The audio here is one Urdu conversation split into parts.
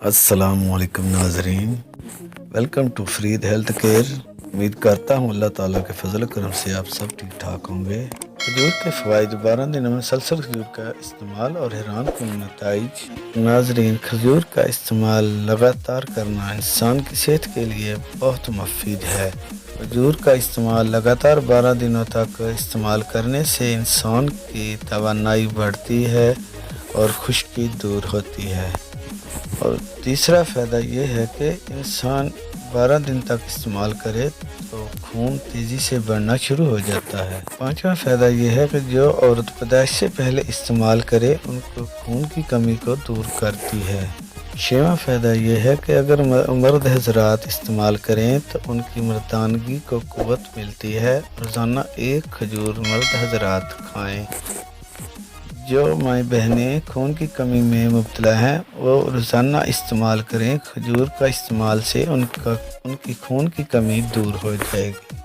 السلام علیکم ناظرین، welcome to Farid health care. امید کرتا ہوں اللہ تعالیٰ کے فضل و کرم سے آپ سب ٹھیک ٹھاک ہوں گے۔ کھجور کے فوائد 12 دنوں میں مسلسل کھجور کا استعمال اور حیران کن نتائج۔ ناظرین، کھجور کا استعمال لگاتار کرنا انسان کی صحت کے لیے بہت مفید ہے۔ کھجور کا استعمال لگاتار 12 دنوں تک استعمال کرنے سے انسان کی توانائی بڑھتی ہے اور خشکی دور ہوتی ہے۔ اور تیسرا فائدہ یہ ہے کہ انسان 12 دن تک استعمال کرے تو خون تیزی سے بڑھنا شروع ہو جاتا ہے۔ پانچواں فائدہ یہ ہے کہ جو عورت پیدائش سے پہلے استعمال کرے ان کو خون کی کمی کو دور کرتی ہے۔ چھواں فائدہ یہ ہے کہ اگر مرد حضرات استعمال کریں تو ان کی مردانگی کو قوت ملتی ہے۔ روزانہ ایک کھجور مرد حضرات کھائیں۔ جو مائیں بہنیں خون کی کمی میں مبتلا ہیں وہ روزانہ استعمال کریں۔ کھجور کا استعمال سے ان کی خون کی کمی دور ہو جائے گی۔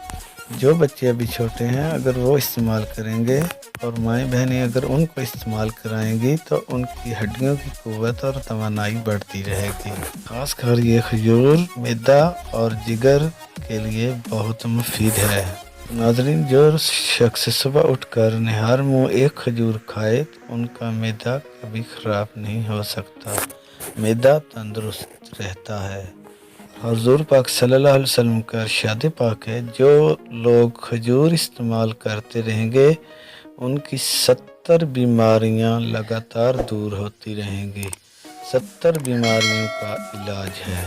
جو بچے ابھی چھوٹے ہیں اگر وہ استعمال کریں گے اور مائیں بہنیں اگر ان کو استعمال کرائیں گی تو ان کی ہڈیوں کی قوت اور توانائی بڑھتی رہے گی۔ خاص کر یہ کھجور معدہ اور جگر کے لیے بہت مفید ہے۔ ناظرین، جو شخص صبح اٹھ کر نہار منہ ایک کھجور کھائے تو ان کا معدہ کبھی خراب نہیں ہو سکتا، معدہ تندرست رہتا ہے۔ حضور پاک صلی اللہ علیہ وسلم کا ارشاد پاک ہے، جو لوگ کھجور استعمال کرتے رہیں گے ان کی 70 بیماریاں لگاتار دور ہوتی رہیں گی۔ 70 بیماریوں کا علاج ہے۔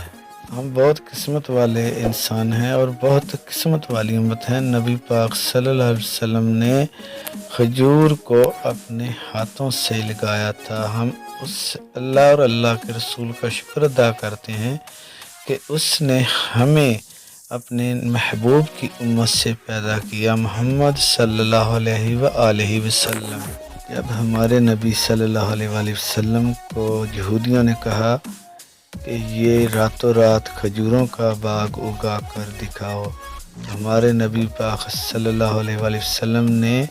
ہم بہت قسمت والے انسان ہیں اور بہت قسمت والی امت ہیں۔ نبی پاک صلی اللہ علیہ وسلم نے کھجور کو اپنے ہاتھوں سے لگایا تھا۔ ہم اس اللہ اور اللہ کے رسول کا شکر ادا کرتے ہیں کہ اس نے ہمیں اپنے محبوب کی امت سے پیدا کیا، محمد صلی اللہ علیہ وآلہ وسلم۔ جب ہمارے نبی صلی اللہ علیہ وآلہ وسلم کو یہودیوں نے کہا کہ یہ راتوں رات کھجوروں کا باغ اگا کر دکھاؤ، ہمارے نبی پاک صلی اللہ علیہ وآلہ وسلم نے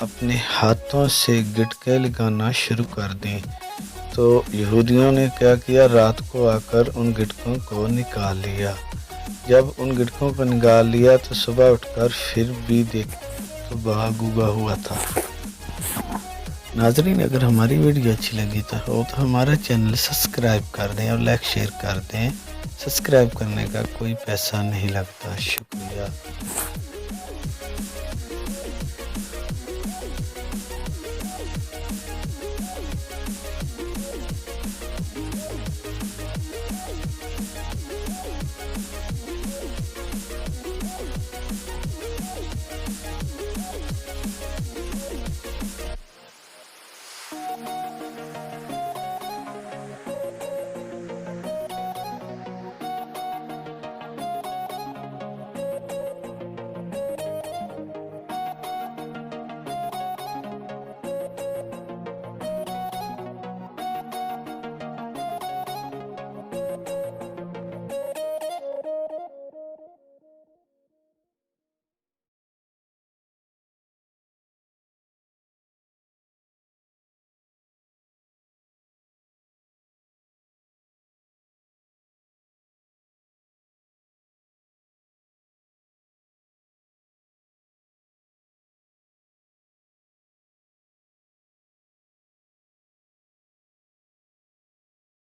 اپنے ہاتھوں سے گٹکے لگانا شروع کر دیں تو یہودیوں نے کیا کیا، رات کو آ کر ان گٹکوں کو نکال لیا۔ جب ان گٹکوں کو نکال لیا تو صبح اٹھ کر پھر بھی دیکھ تو باغ اگا ہوا تھا۔ ناظرین، اگر ہماری ویڈیو اچھی لگی تو ہمارا چینل سبسکرائب کر دیں اور لائک شیئر کر دیں۔ سبسکرائب کرنے کا کوئی پیسہ نہیں لگتا۔ شکریہ۔